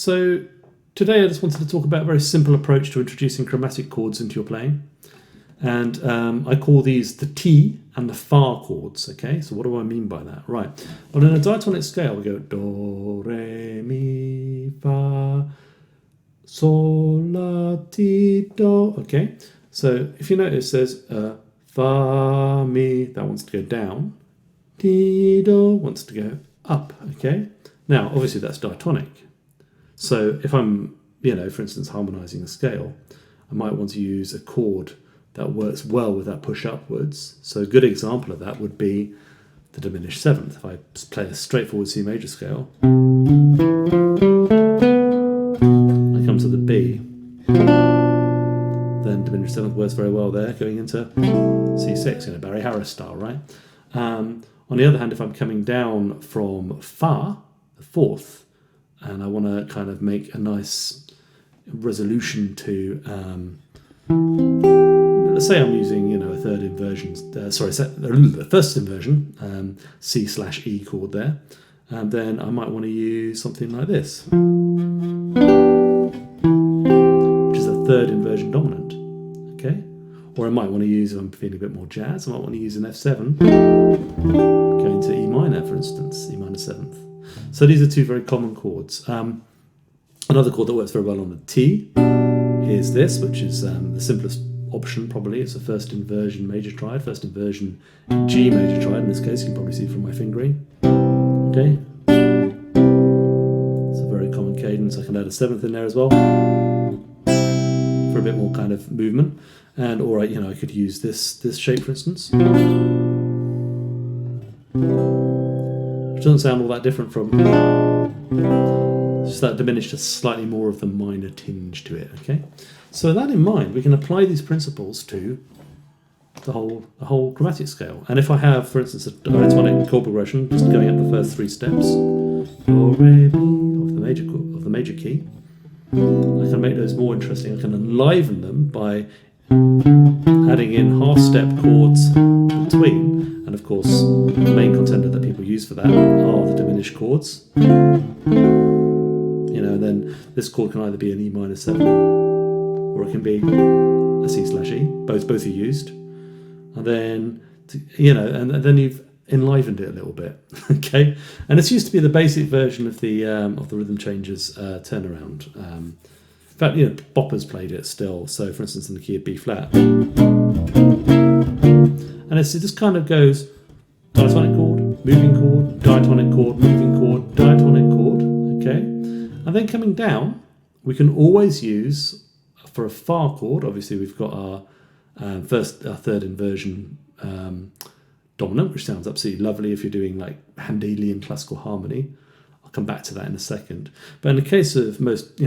So today I just wanted to talk about a very simple approach to introducing chromatic chords into your playing. And I call these the T and the Fa chords, okay? So what do I mean by that? Right. Well, in a diatonic scale, we go Do, Re, Mi, Fa, Sol, La, Ti, Do, okay? So if you notice, there's Fa, Mi, that wants to go down. Ti, Do wants to go up, okay? Now, obviously that's diatonic. So if I'm, for instance, harmonizing a scale, I might want to use a chord that works well with that push upwards. So a good example of that would be the diminished seventh. If I play a straightforward C major scale, I come to the B, then diminished seventh works very well there, going into C6, Barry Harris style, right? On the other hand, if I'm coming down from Fa, the fourth, and I want to kind of make a nice resolution to let's say I'm using, a third inversion, the first inversion, C/E chord there, and then I might want to use something like this, which is a third inversion dominant, okay? Or I might want to use, if I'm feeling a bit more jazz, I might want to use an F7, going to E minor, for instance, E minor seventh. So these are two very common chords. Another chord that works very well on the T is this, which is the simplest option probably. It's a first inversion major triad, first inversion G major triad in this case. You can probably see from my fingering. Okay, it's a very common cadence. I can add a seventh in there as well for a bit more kind of movement. And or I could use this shape, for instance, which doesn't sound all that different from just that diminished, just slightly more of the minor tinge to it. Okay. So with that in mind, we can apply these principles to the whole chromatic scale. And if I have, for instance, a diatonic chord progression, just going up the first three steps, Do, Re, Mi, of the major key, I can make those more interesting. I can enliven them by adding in half-step chords between. And of course, the main contender that people use for that are the diminished chords. And then this chord can either be an E minor 7, or it can be a C/E. Both are used, and then and then you've enlivened it a little bit, okay. And this used to be the basic version of the rhythm changes turnaround. In fact, boppers played it still. So, for instance, in the key of B flat, and it just kind of goes diatonic chord, moving chord, diatonic chord, moving chord, diatonic chord, okay. And then coming down, we can always use, for a Fa chord, obviously we've got our third inversion dominant, which sounds absolutely lovely if you're doing like Handelian classical harmony. I'll come back to that in a second. But in the case of most,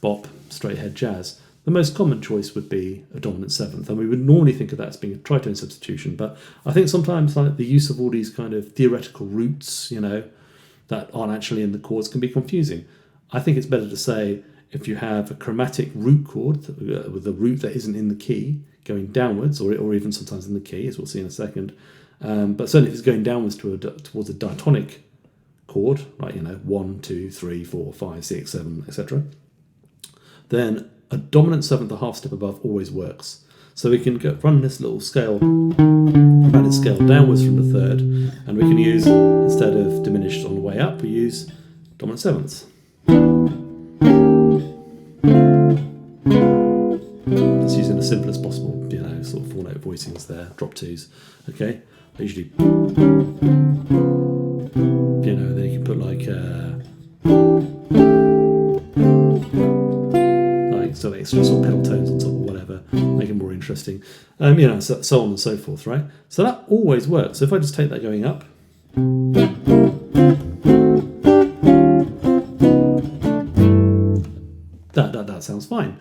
bop, straight head jazz, the most common choice would be a dominant seventh. And we would normally think of that as being a tritone substitution. But I think sometimes like the use of all these kind of theoretical roots, that aren't actually in the chords can be confusing. I think it's better to say, if you have a chromatic root chord with a root that isn't in the key going downwards, or even sometimes in the key, as we'll see in a second, but certainly if it's going downwards towards a diatonic chord, like 1, 2, 3, 4, 5, 6, 7, etc., then a dominant seventh a half step above always works. So we can run this little scale, chromatic scale downwards from the third, and we can use, instead of diminished on the way up, we use dominant sevenths. Just using the simplest possible, sort of 4-note voicings there, drop twos. Okay, I usually, then you can put like some extra sort of pedal tones on top or whatever, make it more interesting. So on and so forth, right? So that always works. So if I just take that going up, that sounds fine.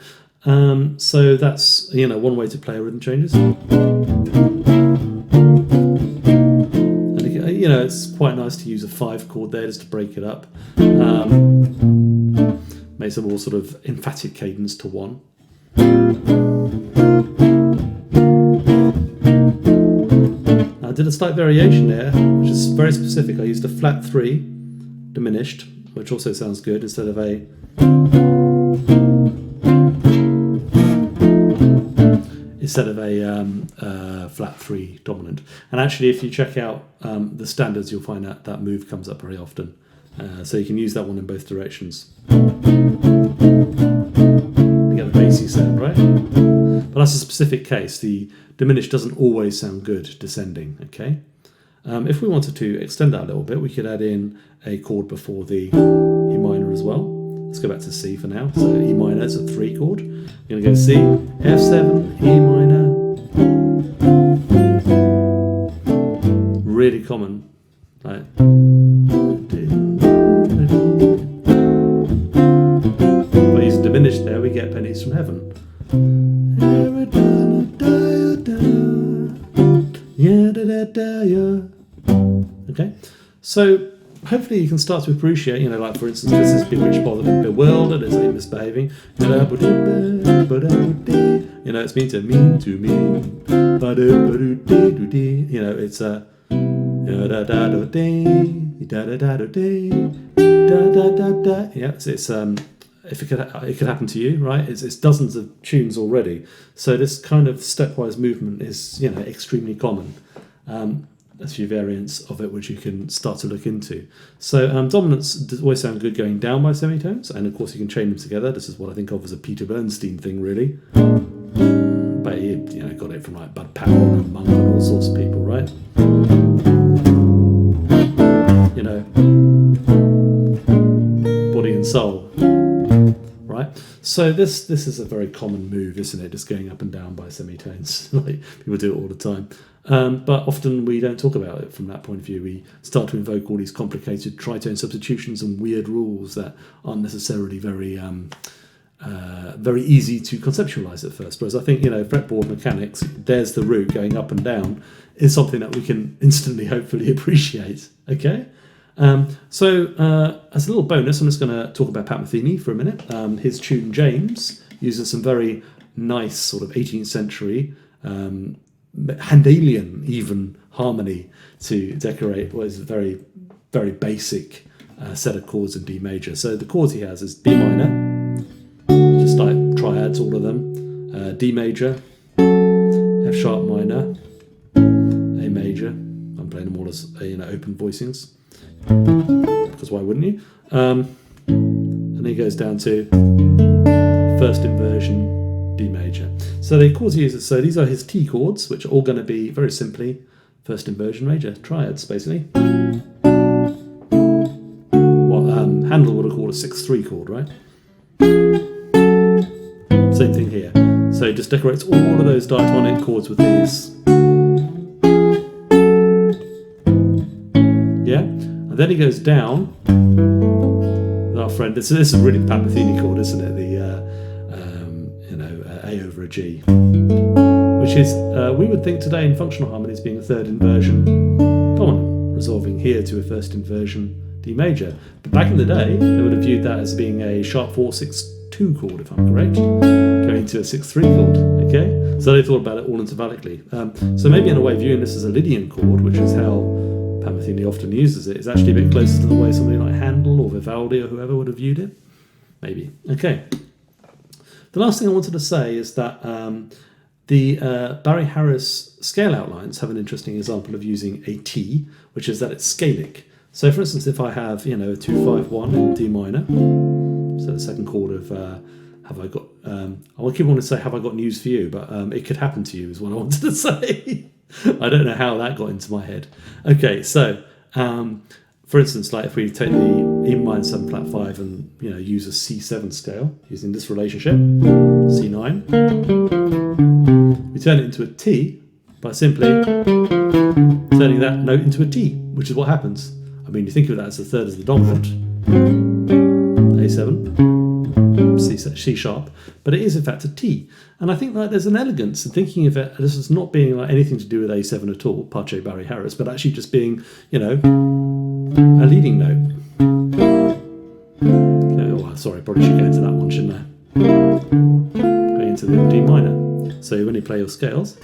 So that's one way to play rhythm changes. And it's quite nice to use a 5 chord there just to break it up. Makes a more sort of emphatic cadence to 1. I did a slight variation there, which is very specific. I used a flat 3 diminished, which also sounds good, instead of a instead of a flat 3 dominant. And actually, if you check out the standards, you'll find out that move comes up very often. So you can use that one in both directions. You get the bassy sound, right? But that's a specific case. The diminished doesn't always sound good descending, okay? If we wanted to extend that a little bit, we could add in a chord before the E minor as well. Let's go back to C for now. So E minor is a 3 chord. We're going to go C, F7, E minor. Really common. Right? By using diminished there, we get pennies from heaven. Okay, so hopefully you can start to appreciate, like for instance, this is bewildered, it's like misbehaving. It's mean to mean. It's a it's if it could happen to you, right? It's dozens of tunes already. So this kind of stepwise movement is, extremely common. There's a few variants of it which you can start to look into. So dominants always sound good going down by semitones, and of course you can chain them together. This is what I think of as a Peter Bernstein thing, really. But he, got it from like Bud Powell and Monk and all sorts of people, right? Body and soul, right? So this is a very common move, isn't it? Just going up and down by semitones. Like people do it all the time. But often we don't talk about it from that point of view. We start to invoke all these complicated tritone substitutions and weird rules that aren't necessarily very easy to conceptualize at first. Whereas I think, fretboard mechanics, there's the root going up and down, is something that we can instantly, hopefully, appreciate. Okay? So as a little bonus, I'm just going to talk about Pat Metheny for a minute. His tune James uses some very nice sort of 18th century Handelian even harmony to decorate what is a very, very basic set of chords in D major. So the chords he has is D minor, just like triads, all of them, D major, F sharp minor, A major. I'm playing them all as open voicings, because why wouldn't you? And then he goes down to first inversion D major. So the chords he uses, so these are his T chords, which are all going to be very simply first inversion major triads, basically. What Handel would have called a 6/3 chord, right? Same thing here. So he just decorates all of those diatonic chords with these. Yeah, and then he goes down. Our friend, this is really Pat Metheny chord, isn't it? The A over a G, which is we would think today in functional harmonies being a third inversion dominant, resolving here to a first inversion D major. But back in the day, they would have viewed that as being a sharp 4/6/2 chord, if I'm correct, going to a 6/3 chord. Okay, so they thought about it all intervallically. So maybe in a way, viewing this as a Lydian chord, which is how Pat Metheny often uses it, is actually a bit closer to the way somebody like Handel or Vivaldi or whoever would have viewed it. Maybe. Okay. The last thing I wanted to say is that the Barry Harris scale outlines have an interesting example of using a T, which is that it's scalic. So for instance, if I have, a 2-5-1 in D minor, so the second chord of have I got, I keep wanting to say have I got news for you, but it could happen to you is what I wanted to say. I don't know how that got into my head. Okay, so for instance, like if we take the E minor 7 flat 5 and use a C7 scale using this relationship, C9, we turn it into a T by simply turning that note into a T, which is what happens. I mean, you think of that as the third as the dominant, A7, C sharp, but it is in fact a T. And I think that there's an elegance in thinking of it as not being like anything to do with A7 at all, Pache Barry Harris, but actually just being, a leading note. Okay, oh, sorry, probably should go into that one, shouldn't I? Going into the D minor. So when you play your scales,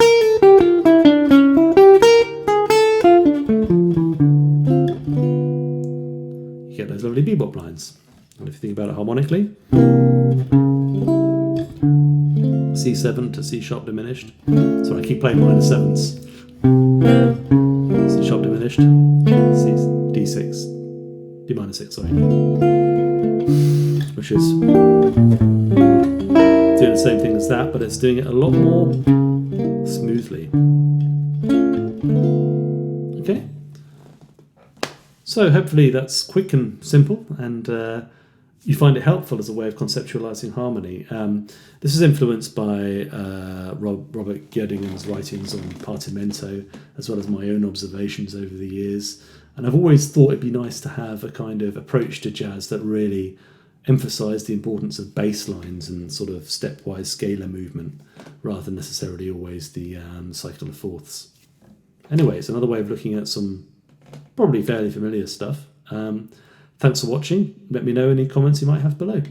you get those lovely bebop lines. And if you think about it harmonically, C7 to C sharp diminished. So I keep playing minor sevens. C sharp diminished, D6, D minor 6, sorry. Which is doing the same thing as that, but it's doing it a lot more smoothly. Okay? So hopefully that's quick and simple, and you find it helpful as a way of conceptualizing harmony. This is influenced by Robert Gierdinger's writings on partimento, as well as my own observations over the years. And I've always thought it'd be nice to have a kind of approach to jazz that really emphasised the importance of bass lines and sort of stepwise scalar movement, rather than necessarily always the cycle of fourths. Anyway, it's another way of looking at some probably fairly familiar stuff. Thanks for watching. Let me know any comments you might have below.